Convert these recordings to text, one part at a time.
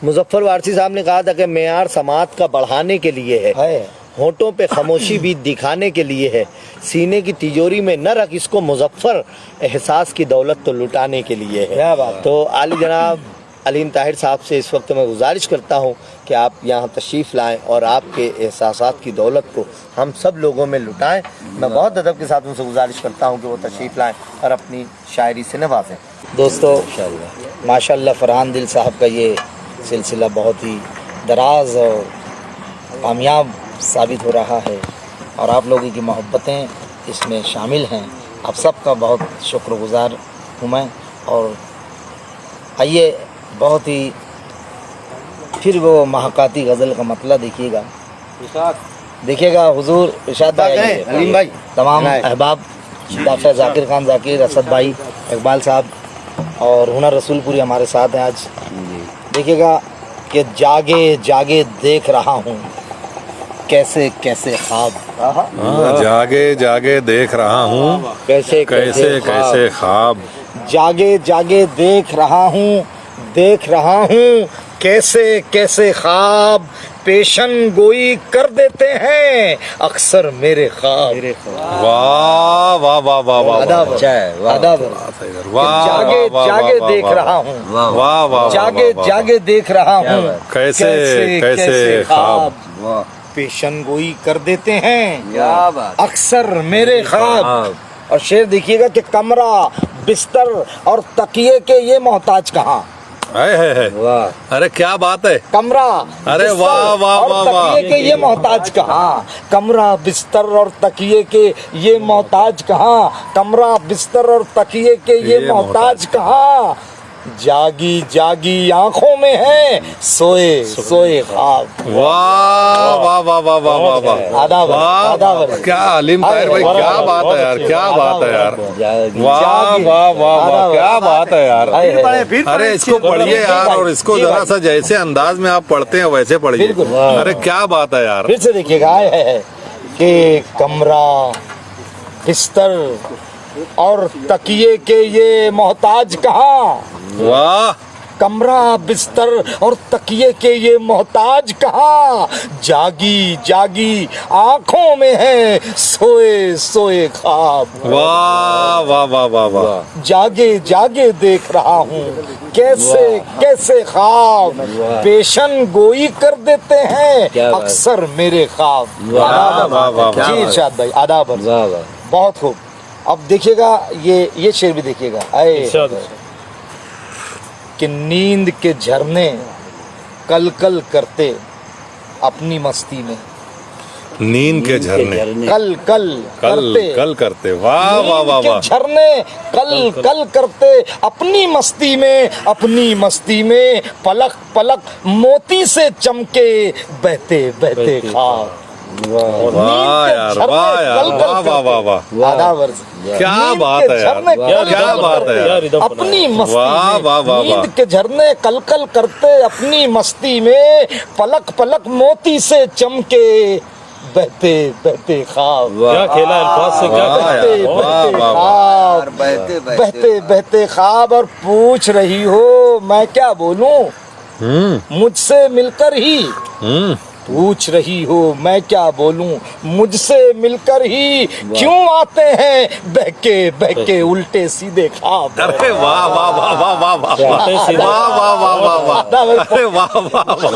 मुजफ्फर वारसी साहब ने कहा था कि मेयार समात का बढ़ाने के लिए है, होठों पे खामोशी भी दिखाने के लिए है, सीने की तिजोरी में न रख इसको मुजफ्फर, एहसास की दौलत तो लुटाने के लिए है। क्या बात। तो आली जनाब अलीम ताहिर साहब से इस वक्त मैं गुजारिश करता हूँ कि आप यहाँ तशरीफ़ लाएँ और आपके एहसासात की दौलत को हम सब लोगों में लुटाएँ। मैं बहुत अदब के साथ उनसे गुजारिश करता हूँ कि वो तशरीफ़ लाएँ और अपनी शायरी से नवाजें। दोस्तों माशाल्लाह फरहान दिल साहब का ये सिलसिला बहुत ही दराज और कामयाब साबित हो रहा है और आप लोगों की मोहब्बतें इसमें शामिल हैं। आप सबका बहुत शुक्रगुजार हूँ मैं। और आइए बहुत ही फिर वो महाकाती गज़ल का मतला देखिएगा हुजूर इरशाद भाई, अलीम भाई, तमाम अहबाब, डॉक्टर जाकिर खान जाकिर, असद भाई, इकबाल साहब और हुनर रसूलपुरी हमारे साथ हैं आज। देखिएगा कि जागे जागे देख रहा हूँ कैसे कैसे ख्वाब, जागे जागे देख रहा हूँ कैसे कैसे कैसे ख्वाब, जागे जागे देख रहा हूँ कैसे कैसे ख्वाब, पेशन गोई कर देते हैं अक्सर मेरे ख्वाब। वाह वाह वाह वाह वाह आदाब आदाब। जागे जागे देख रहा हूँ, वाह वाह जागे जागे देख रहा हूँ कैसे कैसे ख्वाब, पेशन गोई कर देते हैं क्या बात। अक्सर मेरे ख्वाब। और शेर देखिएगा कि कमरा बिस्तर और तकिए के ये मोहताज कहाँ। वाह, अरे क्या बात है। कमरा अरे बिस्तर वाह वाह और वाह वाह, तकिए के ये मोहताज कहाँ। कमरा बिस्तर और तकिए के ये मोहताज कहाँ। कमरा बिस्तर और तकिए के ये मोहताज कहाँ। जागी जागी आंखों में है सोए सोए ख्वाब। वाह वाह वाह वाह वाह वाह वाह, आदाब आदाब। क्या अलीम ताहिर भाई, क्या बात है यार, क्या बात है यार, वाह वाह वाह वाह, क्या बात है यार। अरे इसको पढ़िए यार, और इसको जरा सा जैसे अंदाज में आप पढ़ते हैं वैसे पढ़िए। अरे क्या बात है यार। फिर से देखिएगा है कि कमरा बिस्तर और तकिए के ये मोहताज कहाँ। वाह, कमरा बिस्तर और तकिए के ये मोहताज कहाँ। जागी जागी आंखों में है सोए सोए ख्वाब। वाह वाह वाह वाह वाह, जागे जागे देख रहा हूँ कैसे कैसे ख्वाब, पेशन गोई कर देते हैं अक्सर मेरे ख्वाब। वाह वाह वाह, जी इरशाद भाई आदाब। बहुत खूब। अब देखिएगा ये शेर भी देखिएगा कि नींद के झरने कल कल करते अपनी मस्ती में। नींद के झरने कल कल करते, कल करते, वाह वाह वाह वाह, झरने कल कल करते अपनी मस्ती में पलक पलक मोती से चमके बहते बहते ख्वाब। वाह यार, वाह यार, वाह वाह वाह वाह, आदाब। क्या बात है यार, क्या बात है यार, अपनी मस्ती वाह में वाह वाह, नींद के झरने कल कल करते अपनी मस्ती में पलक पलक मोती से चमके बहते बहते ख्वाब। क्या खेला अल्फाज से, क्या बहते बहते ख्वाब, बहते बहते ख्वाब। और पूछ रही हो मैं क्या बोलूं मुझसे मिलकर ही, पूछ रही हो मैं क्या बोलूं मुझसे मिलकर ही, क्यों आते हैं बहके बहके उल्टे सीधे ख्वाब। अरे वाह वाह वाह वाह वाह वाह वाह वाह वाह वाह वाह, अरे वाह वाह वाह,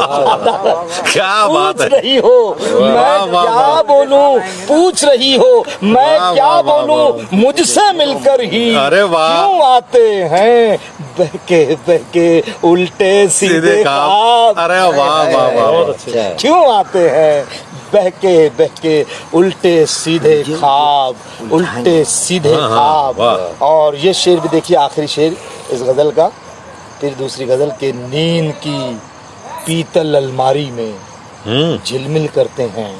क्या बात है। पूछ रही हो मैं क्या बोलूं, पूछ रही हो मैं क्या बोलूं मुझसे मिलकर ही, अरे वाह, क्यों आते हैं बहके बहके उल्टे सीधे ख्वाब। अरे वाह वाह वाह, क्यों आते हैं बहके बहके उल्टे सीधे ख्वाब, उल्टे सीधे ख्वाब। और ये शेर भी देखिए, आखिरी शेर इस गज़ल का। फिर दूसरी गज़ल के नींद की पीतल अलमारी में झिलमिल करते हैं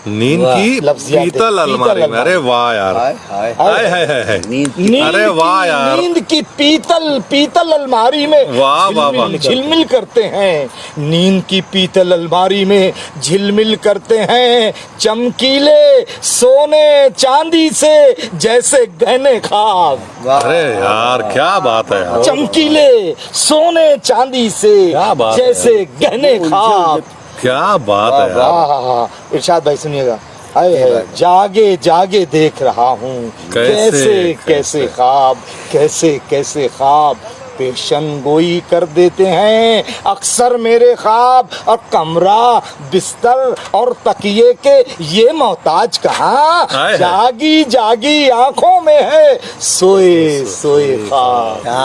नींद की लफ्ज़ियात पीतल अलमारी में, अरे वाह यार, हाय हाय हाय हाय हाय हाय। नींद अरे वाह यार, नींद की पीतल अलमारी में वाह वाह वाह, झिलमिल करते हैं, नींद की पीतल अलमारी में झिलमिल करते हैं, चमकीले सोने चांदी से जैसे गहने ख्वाब। अरे यार क्या बात है यार, चमकीले सोने चांदी से क्या बात है जैसे गहने ख्वाब। क्या बात है यार। हाँ, इरशाद भाई सुनिएगा। हाय हाय, जागे जागे देख रहा हूँ कैसे कैसे ख्वाब, कैसे कैसे ख्वाब पेशन गोई कर देते हैं अक्सर मेरे ख्वाब, और कमरा बिस्तर और तकिए के ये मोहताज कहाँ, हाय हाय। जागी जागी आंखों में है सोए सोए ख्वाब। कमरा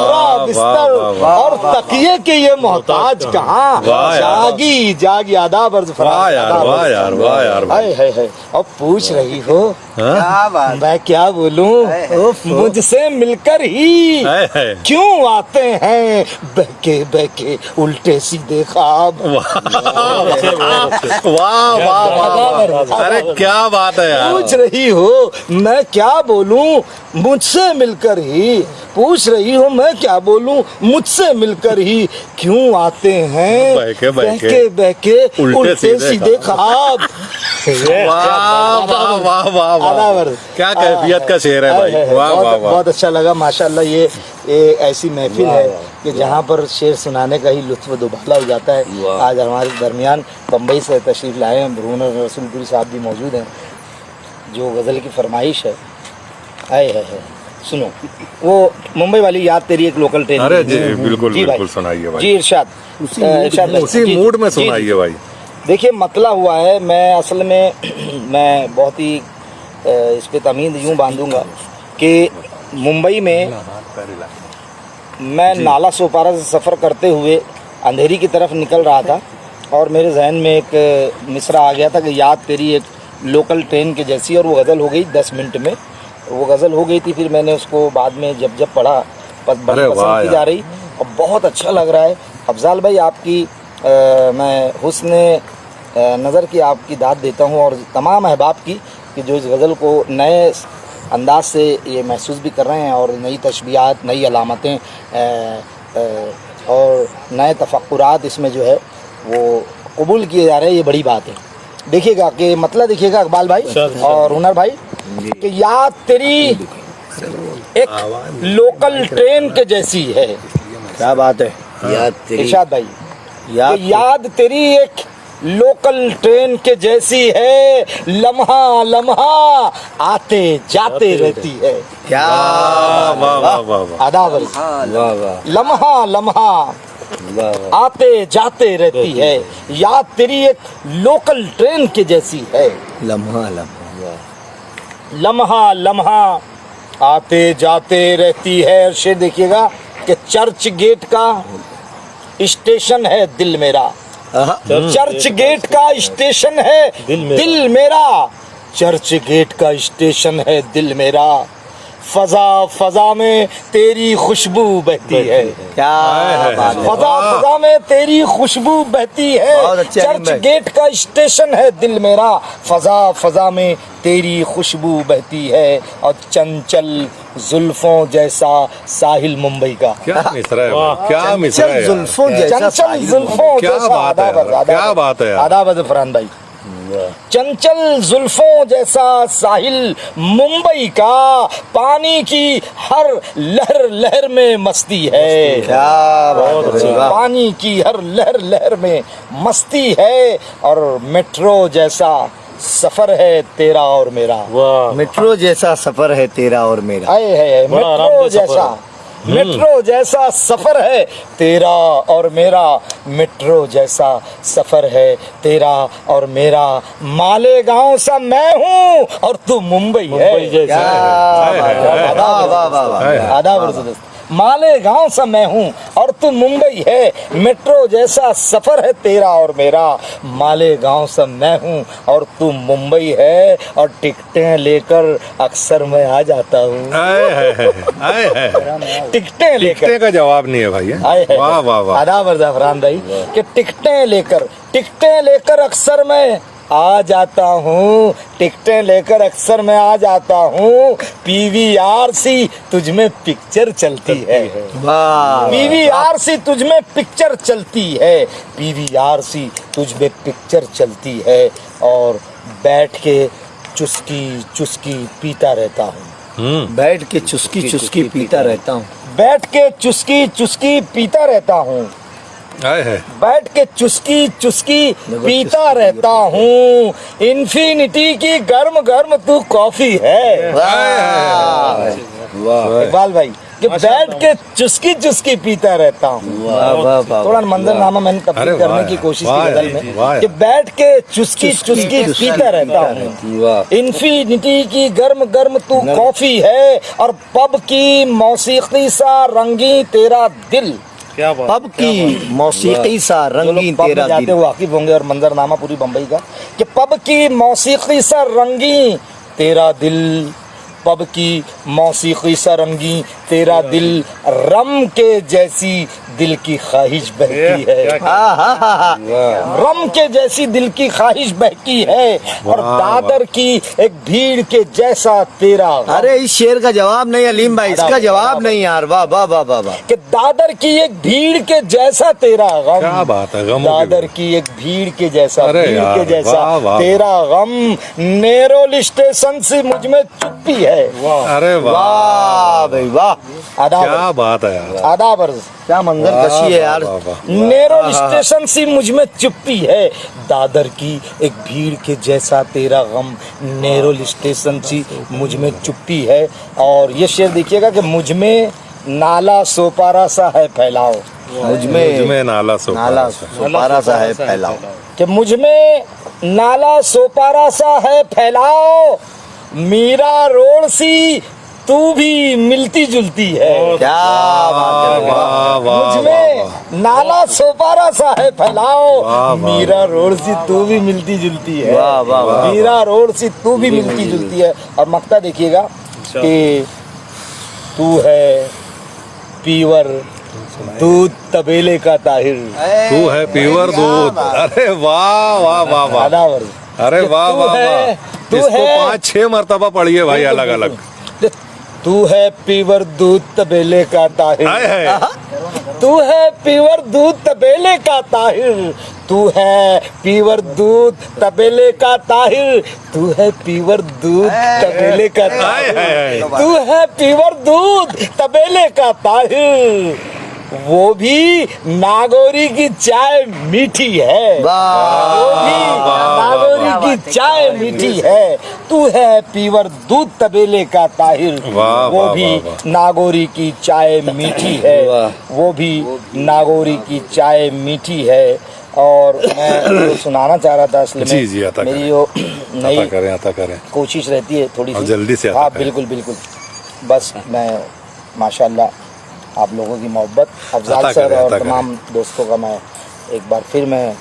वाह, बिस्तर वाह, वाह, और तकिए के ये मोहताज कहाँ, वाह यार। जागी जागी। आदाब अर्ज़ फरमाइए। वाह यार, आदाब वाह अर्ज़ यार, फरमाइए। वाह यार, हाय हाय हाय, अब पूछ रही हो हाँ? मैं क्या बोलूं, उफ, मुझसे मिलकर ही हाय हाय। क्यों आते हैं बहके बहके उल्टे सीधे ख्वाब। वाह वाह वाह, अरे क्या बात है यार। पूछ रही हो मैं क्या बोलूं, मुझसे मिलकर ही पूछ रही हो मैं क्या बोलूं, मुझसे मिलकर ही क्यों आते हैं बहके बहके बहके उल्टे सीधे ख्वाब। वाह वाह वाह वाह वाह, आदावर। क्या कैफियत का शेर है भाई, वाह वाह वाह। बहुत अच्छा लगा माशाल्लाह। ये ऐसी महफिल है कि जहाँ पर शेर सुनाने का ही लुत्फ दुबाला हो जाता है। आज हमारे दरमियान बम्बई से तशरीफ़ लाए हैं भरून रसूलपुरी साहब भी मौजूद हैं, जो गज़ल की फरमाइश है। आए है सुनो, वो मुंबई वाली याद तेरी एक लोकल ट्रेन। अरे जी बिल्कुल जी भाई। बिल्कुल सुनाइए भाई, जी इरशाद, इरशाद भाई। उसी जी, मूड में जी, जी। सुनाइए भाई। देखिए मतला हुआ है, मैं असल में मैं बहुत ही इस पे तमीद यूँ बांधूंगा कि मुंबई में मैं नाला सोपारा से सफ़र करते हुए अंधेरी की तरफ निकल रहा था और मेरे जहन में एक मिसरा आ गया था कि याद तेरी एक लोकल ट्रेन के जैसी, और वो गज़ल हो गई 10 मिनट में वो गज़ल हो गई थी। फिर मैंने उसको बाद में जब पढ़ा बड़ी पसंद की जा रही और बहुत अच्छा लग रहा है। अफजाल भाई आपकी मैं हुस्न नज़र की आपकी दाद देता हूँ और तमाम अहबाब की कि जो इस गज़ल को नए अंदाज से ये महसूस भी कर रहे हैं और नई तशबीहात, नई अलामतें और नए तफक्कुरात इसमें जो है वो कबूल किए जा रहे हैं। ये बड़ी बात है। देखिएगा कि मतलब देखिएगा इकबाल भाई और हुनर भाई कि याद तेरी एक लोकल ट्रेन के जैसी है। क्या बात है याद तेरी, इरशाद भाई, याद याद तेरी एक लोकल ट्रेन के जैसी है, लम्हा लम्हा आते जाते रहती है। क्या वाह वाह वाह वाह वाह, आदाब, लम्हा लम्हा आते जाते रहती है, याद तेरी एक लोकल ट्रेन के जैसी है। लम्हा लम्हा लम्हा लम्हा आते जाते रहती है। और शेर देखिएगा कि चर्च गेट का स्टेशन है दिल मेरा, चर्च गेट का स्टेशन है दिल मेरा, चर्च गेट का स्टेशन है दिल मेरा, फजा फजा में तेरी खुशबू बहती है। क्या बात है। फजा फजा में तेरी खुशबू बहती बहुत है, अच्छे चर्च भाई। गेट का स्टेशन है दिल मेरा, फजा फजा में तेरी खुशबू बहती है, और चंचल जुल्फों जैसा साहिल मुंबई का। क्या मिसरा है भाई, क्या मिसरा है यार। जुल्फों जैसा चंचल साहिल जुल्फों क्या जैसा। बात है यार, आदाब, क्या बात है यार। आदाब फरहान भाई। चंचल जुल्फों जैसा साहिल मुंबई का, पानी की हर लहर लहर में मस्ती है। क्या बात है। वाह। पानी की हर लहर लहर में मस्ती है, और मेट्रो जैसा सफर है तेरा और मेरा। मेट्रो जैसा सफर है तेरा और मेरा। आए है मेट्रो जैसा, मेट्रो जैसा सफर है तेरा और मेरा, मेट्रो जैसा सफर है तेरा और मेरा, मालेगांव सा मैं हूँ और तू मुंबई है। क्या बात है। वाह वाह वाह वाह। आदाब, मालेगांव सा मैं हूँ और तू मुंबई है, मेट्रो जैसा सफर है तेरा और मेरा, मालेगांव सा मैं हूँ और तू मुंबई है, और टिकटें लेकर अक्सर मैं आ जाता हूँ। टिकटें लेकर, टिकटे का जवाब नहीं है भाई। आए है। वाह वाह वाह, आदाब फरहान भाई कि टिकटें लेकर अक्सर मैं आ जाता हूँ, टिकटें लेकर अक्सर मैं आ जाता हूँ। PVRC तुझ में पिक्चर चलती है, वाह PVRC तुझ में पिक्चर चलती है, PVRC तुझ में पिक्चर चलती है। और बैठ के चुस्की चुस्की पीता रहता हूँ, बैठ के चुस्की चुस्की पीता रहता हूँ, बैठ के चुस्की चुस्की पीता रहता हूँ, आए है बैठ के चुस्की चुस्की पीता रहता हूँ। इन्फिनिटी की गर्म गर्म तू कॉफी है। वाह इकबाल भाई कि बैठ के चुस्की चुस्की पीता रहता हूँ। वाह वाह वाह थोड़ा मंजरनामा मैंने अरे तब्दील करने वाह की कोशिश वाह की गजल यार, में वाह कि यार। बैठ के चुस्की चुस्की पीता रहता हूँ। वाह इन्फिनिटी की गर्म गर्म तू कॉफी है और पब की मौसीकी सा रंगी तेरा दिल। पब की मौसीकी सा रंगीन पब में तेरा जाते दिल। हुए वाकिफ होंगे और मंजरनामा पूरी बम्बई का कि पब की मौसीकी सा रंगी तेरा दिल, पब की मौसीकी सा रंगी तेरा दिल, रम के जैसी दिल की ख्वाहिश बहकी है। रम के जैसी दिल की ख्वाहिश बहकी है और दादर की एक भीड़ के जैसा तेरा अरे इस शेर का जवाब नहीं अलीम भाई, इसका जवाब नहीं यार। वाह वाह वाह वाह वाह। कि दादर की एक भीड़ के जैसा तेरा गम। क्या बात है, गमों की दादर की एक भीड़ के जैसा, अरे भीड़ यार, के जैसा वाह, वाह, तेरा गम। नेरोल स्टेशन से मुझ में चुप्पी है। अरे वाह वाह भाई वाह। आदाब क्या बात है यार, आदाब अर्ज। क्या मंजर कशी है यार। वाह, वाह, नेरोल स्टेशन से मुझ में चुप्पी है, दादर की एक भीड़ के जैसा तेरा गम। नेरोल स्टेशन से मुझ में चुप्पी है। और ये शेर देखिएगा कि मुझ में नाला सोपारा सा है फैलाओ, मुझ में नाला नाला सोपारा सा है फैलाओ, कि मुझ में नाला सोपारा सा है फैलाओ। मीरा रोड सी तू भी मिलती जुलती है। क्या बात है। वाह वाह मुझ में नाला सोपारा सा है फैलाओ, वाह, वाह। मीरा रोड सी तू भी मिलती जुलती है। वाह, वाह, वाह, मीरा रोड सी तू भी मिलती जुलती है। और मक्ता देखिएगा कि तू है पीवर दूध तबेले का ताहिर। तू है प्योर दूध। अरे वाह वाह वाह वाह, आदावर अरे वाह तू वाह है- वाह, तू इसको है- 5-6 मरतबा पढ़िए भाई, अलग अलग। तू है पीवर दूध तबेले का ताहिर। आए है तू है पीवर दूध तबेले का ताहिर, तू है पीवर दूध तबेले का ताहिर, तू है पीवर दूध तबेले का ताहिर, हाय। तू है पीवर दूध तबेले का ताहिर। वो भी नागौरी की चाय मीठी है, वाह वो भी नागौरी की चाय मीठी है। तू है पीवर दूध तबेले का ताहिर, वाह, वो वाह, भी वाह, वाह। नागौरी की चाय मीठी है, वो भी नागौरी की चाय मीठी है। और मैं तो सुनाना चाह रहा था असल में, जी, जी, अता मेरी करें। जो आता नई करें आता करें। कोशिश रहती है थोड़ी और सी जल्दी से अता हाँ करें। बिल्कुल बिल्कुल। बस मैं माशाल्लाह आप लोगों की मोहब्बत, अफजाल अता सर करें, और अता करें। तमाम दोस्तों का मैं एक बार फिर मैं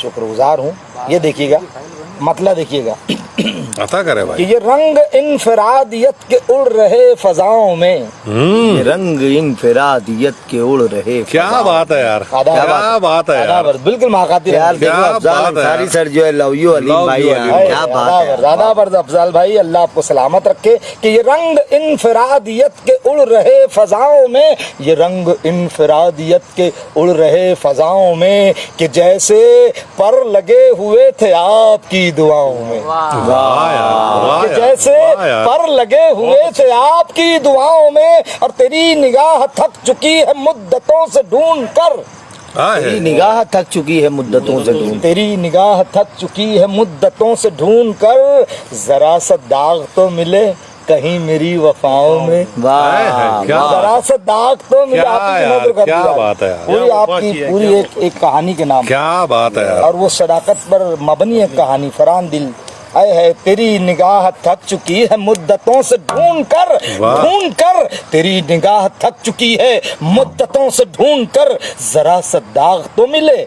शुक्रगुजार हूँ। ये देखिएगा मतला देखिएगा आता करे कि भाई। ये रंग इनफरादियत के उड़ रहे फजाओं में। ये रंग इनफिरादियत के उड़ रहे। क्या बात है यार, आदाब। क्या बात है यार। आदाबर, बिल्कुल माकाती यार देखो क्या अफजाल बात है अंसारी यार। सर जो है लव यू अलीम Love भाई you, यार, अलीम भाई। क्या बात है। ज्यादा बर्द अफजाल भाई, अल्लाह आपको सलामत रखे कि ये रंग इनफरादियत के उड़ रहे फजाओं में, ये रंग इनफरादियत के उड़ रहे फजाओं में, कि जैसे पर लगे हुए थे आपकी दुआओं में। वाह यार, वाह कि यार, जैसे वाह यार। पर लगे हुए थे आपकी दुआओं में, और तेरी निगाह थक चुकी है मुद्दतों से ढूंढ कर। आए तेरी है। निगाह थक चुकी है मुद्दतों से ढूंढ। तेरी निगाह थक चुकी है मुद्दतों से ढूंढ कर, जरा सा दाग तो मिले कहीं मेरी वफाओं में। वाह है, क्या वाह। जरा सा दाग तो मिले। क्या आपकी यार, नजर कर क्या दिया। बात है यार। पूरी आपकी पूरी एक कहानी के नाम, क्या बात है यार। और वो सदाकत पर मबनी है कहानी। फरहान दिल आए है तेरी निगाह थक चुकी है मुद्दतों से ढूंढ कर, तेरी निगाह थक चुकी है मुद्दतों से ढूंढ कर, जरा सा दाग तो मिले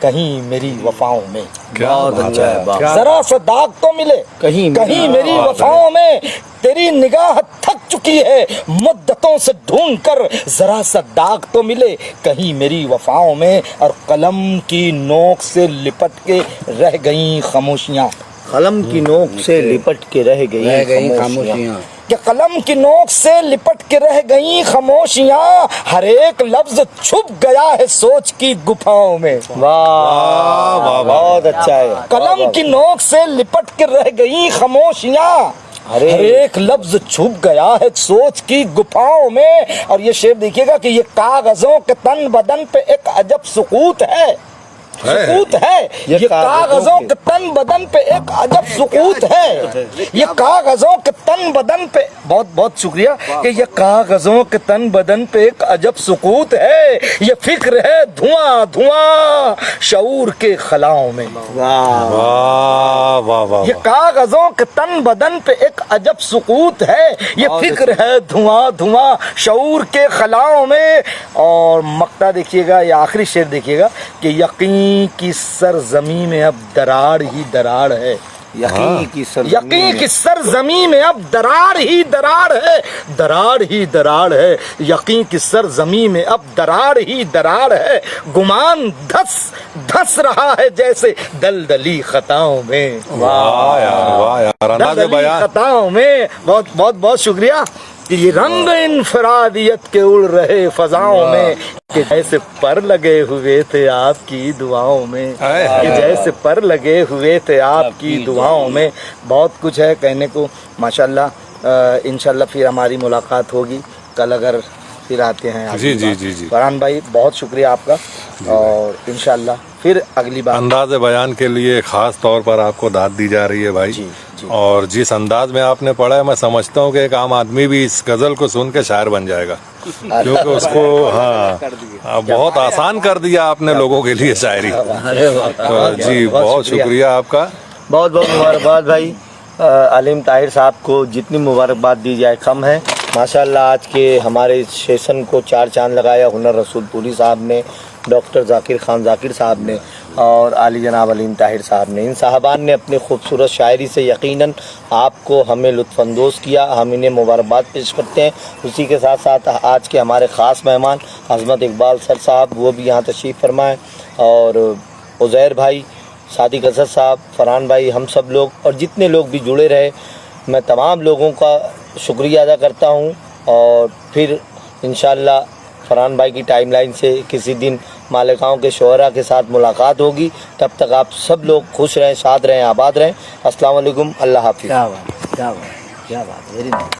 कहीं मेरी वफाओं में। क्या बात है। जरा सा दाग तो मिले कहीं मेरी वफाओं में, तेरी निगाह थक चुकी है मुद्दतों से ढूंढ कर, जरा सा दाग तो मिले कहीं मेरी वफाओं में। और कलम की नोक से लिपट के रह गई खामोशियाँ, कलम की नोक से लिपट के रह गई खामोशियाँ, कि कलम की नोक से लिपट के रह गई खामोशियाँ, हर एक लफ्ज छुप गया है सोच की गुफाओं में। वाह, बहुत अच्छा है। कलम की नोक से लिपट के रह गई खामोशियाँ, हर एक लफ्ज छुप गया है सोच की गुफाओं में। और ये शेर देखिएगा कि ये कागजों के तन बदन पे एक अजब सुकूत है, सुकूत है। ये कागजों के तन बदन पे एक अजब सुकूत है। ये कागजों के तन बदन पे, बहुत बहुत शुक्रिया, कि ये कागजों के तन बदन पे एक अजब सुकूत है। ये फिक्र है धुआं धुआं शऊर के खलाओं में। वाह वाह वाह। ये कागजों के तन बदन पे एक अजब सुकूत है। ये फिक्र है धुआं धुआं शऊर के खलाओं में। और मक्ता देखिएगा, ये आखिरी शेर देखिएगा कि यकीन की सरजमी में अब दरार ही दरार है। यकीन की सरजमी में अब दरार ही दरार है, दरार ही दरार है। यकीन की सरजमी में अब दरार ही दरार है। गुमान धस धस रहा है जैसे दलदली खताओं में। वाह यार, अंदाज़े बयान। खताओं में बहुत बहुत बहुत शुक्रिया। कि ये रंग इनफरादियत के उड़ रहे फजाओं में, कि जैसे पर लगे हुए थे आपकी दुआओं में, कि जैसे पर लगे हुए थे आपकी दुआओं में। बहुत कुछ है कहने को माशाल्लाह। इंशाल्लाह फिर हमारी मुलाकात होगी कल, अगर फिर आते हैं। जी। फरहान भाई बहुत शुक्रिया आपका, और इंशाल्लाह फिर अगली बार। अंदाज़े बयान के लिए ख़ास तौर पर आपको दाद दी जा रही है भाई। जी। और जिस अंदाज में आपने पढ़ा है, मैं समझता हूँ कि एक आम आदमी भी इस गज़ल को सुन के शायर बन जाएगा, क्योंकि उसको बहुत आसान कर दिया आपने लोगों के लिए शायरी। जी बहुत शुक्रिया आपका। बहुत बहुत मुबारकबाद भाई। अलीम ताहिर साहब को जितनी मुबारकबाद दी जाए कम है। माशाल्लाह आज के हमारे सेशन को चार चांद लगाया हुनर रसूलपुरी साहब ने, डॉक्टर जाकिर खान जाकिर साहब ने, और आली जनाब अलीम ताहिर साहब ने। इन साहबान ने अपनी खूबसूरत शायरी से यकीनन आपको हमें लुत्फ़अंदोज़ किया। हम इन्हें मुबारकबाद पेश करते हैं। उसी के साथ साथ आज के हमारे ख़ास मेहमान अज़मत इकबाल सर साहब, वो भी यहाँ तशरीफ़ फरमाएँ, और उज़ैर भाई, सादिक असद साहब, फरहान भाई, हम सब लोग और जितने लोग भी जुड़े रहे, मैं तमाम लोगों का शुक्रिया अदा करता हूँ। और फिर इंशाअल्लाह फरहान भाई की टाइमलाइन से किसी दिन मालिकाओं के शोहरा के साथ मुलाकात होगी। तब तक आप सब लोग खुश रहें, साथ रहें, आबाद रहें। अस्सलाम वालेकुम, अल्लाह हाफ़िज़। क्या बात, वेरी नाइस।